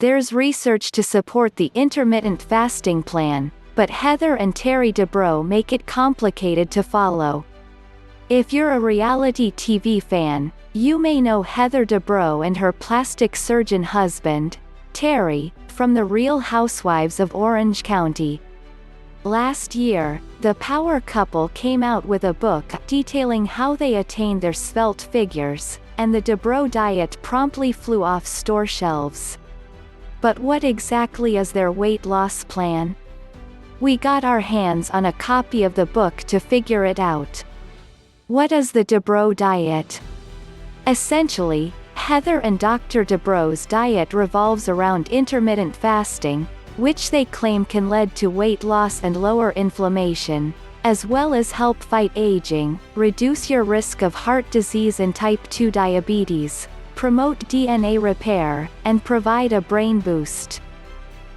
There's research to support the intermittent fasting plan, but Heather and Terry Dubrow make it complicated to follow. If you're a reality TV fan, you may know Heather Dubrow and her plastic surgeon husband, Terry, from the Real Housewives of Orange County. Last year, the power couple came out with a book detailing how they attained their svelte figures, and the Dubrow diet promptly flew off store shelves. But what exactly is their weight loss plan? We got our hands on a copy of the book to figure it out. What is the Dubrow diet? Essentially, Heather and Dr. Dubrow's diet revolves around intermittent fasting, which they claim can lead to weight loss and lower inflammation, as well as help fight aging, reduce your risk of heart disease and type 2 diabetes, promote DNA repair, and provide a brain boost.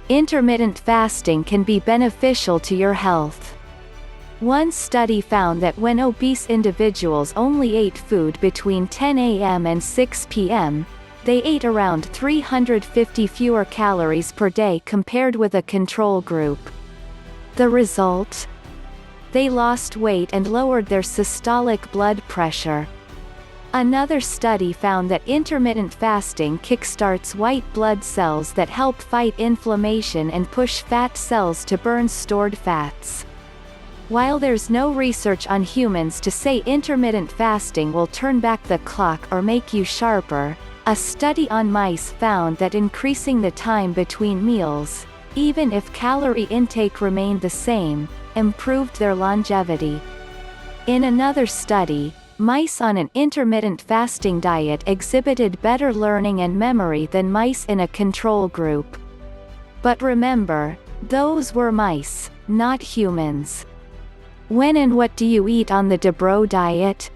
Intermittent fasting can be beneficial to your health. One study found that when obese individuals only ate food between 10 a.m. and 6 p.m., they ate around 350 fewer calories per day compared with a control group. The result? They lost weight and lowered their systolic blood pressure. Another study found that intermittent fasting kickstarts white blood cells that help fight inflammation and push fat cells to burn stored fats. While there's no research on humans to say intermittent fasting will turn back the clock or make you sharper, a study on mice found that increasing the time between meals, even if calorie intake remained the same, improved their longevity. In another study, mice on an intermittent fasting diet exhibited better learning and memory than mice in a control group. But remember, those were mice, not humans. When and what do you eat on the Dubrow diet?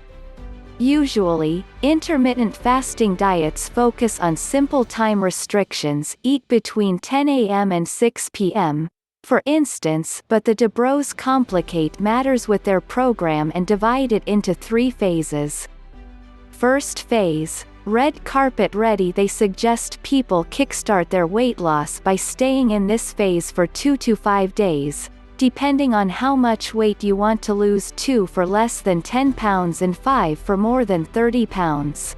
Usually, intermittent fasting diets focus on simple time restrictions: eat between 10 a.m. and 6 p.m., for instance, but the Dubrows complicate matters with their program and divide it into 3 phases. First phase, red carpet ready. They suggest people kickstart their weight loss by staying in this phase for 2 to 5 days, depending on how much weight you want to lose: 2 for less than 10 pounds and 5 for more than 30 pounds.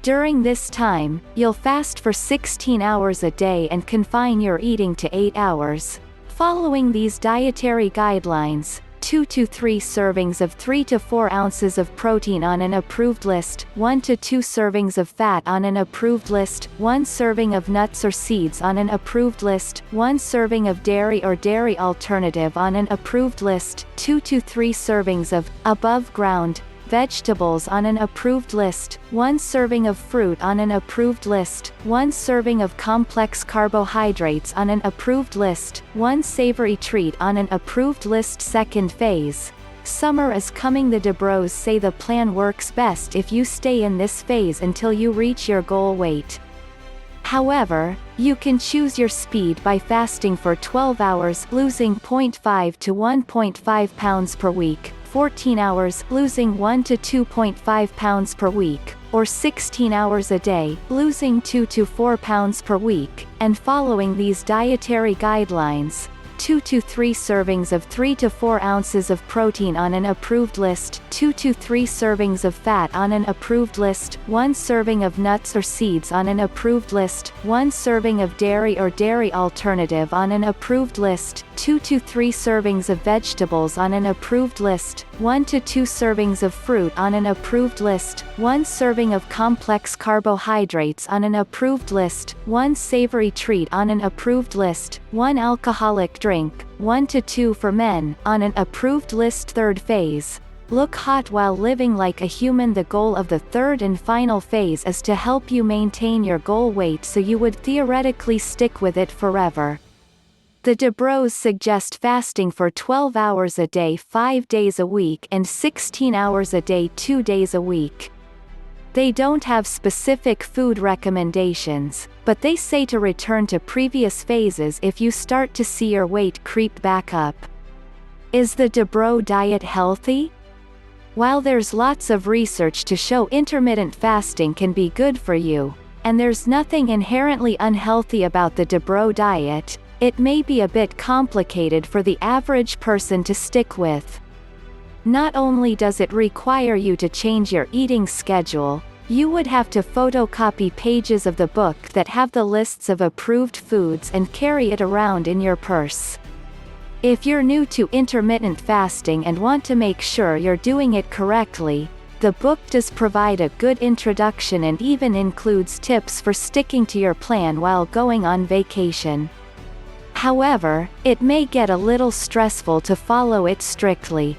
During this time, you'll fast for 16 hours a day and confine your eating to 8 hours. Following these dietary guidelines, 2 to 3 servings of 3 to 4 ounces of protein on an approved list, 1 to 2 servings of fat on an approved list, 1 serving of nuts or seeds on an approved list, 1 serving of dairy or dairy alternative on an approved list, 2 to 3 servings of above-ground vegetables on an approved list, 1 serving of fruit on an approved list, 1 serving of complex carbohydrates on an approved list, 1 savory treat on an approved list. Second phase. Summer is coming. The Dubrows say the plan works best if you stay in this phase until you reach your goal weight. However, you can choose your speed by fasting for 12 hours, losing 0.5 to 1.5 pounds per week, 14 hours, losing 1 to 2.5 pounds per week, or 16 hours a day, losing 2 to 4 pounds per week, and following these dietary guidelines, 2 to 3 servings of 3 to 4 ounces of protein on an approved list, 2 to 3 servings of fat on an approved list, 1 serving of nuts or seeds on an approved list, 1 serving of dairy or dairy alternative on an approved list, 2 to 3 servings of vegetables on an approved list, 1 to 2 servings of fruit on an approved list, 1 serving of complex carbohydrates on an approved list, 1 savory treat on an approved list, 1 alcoholic drink, 1 to 2 for men, on an approved list. Third phase. Look hot while living like a human. The goal of the third and final phase is to help you maintain your goal weight so you would theoretically stick with it forever. The Dubrows suggest fasting for 12 hours a day 5 days a week and 16 hours a day 2 days a week. They don't have specific food recommendations, but they say to return to previous phases if you start to see your weight creep back up. Is the Dubrow diet healthy? While there's lots of research to show intermittent fasting can be good for you, And there's nothing inherently unhealthy about the Dubrow diet. It may be a bit complicated for the average person to stick with. Not only does it require you to change your eating schedule, you would have to photocopy pages of the book that have the lists of approved foods and carry it around in your purse. If you're new to intermittent fasting and want to make sure you're doing it correctly, the book does provide a good introduction and even includes tips for sticking to your plan while going on vacation. However, it may get a little stressful to follow it strictly.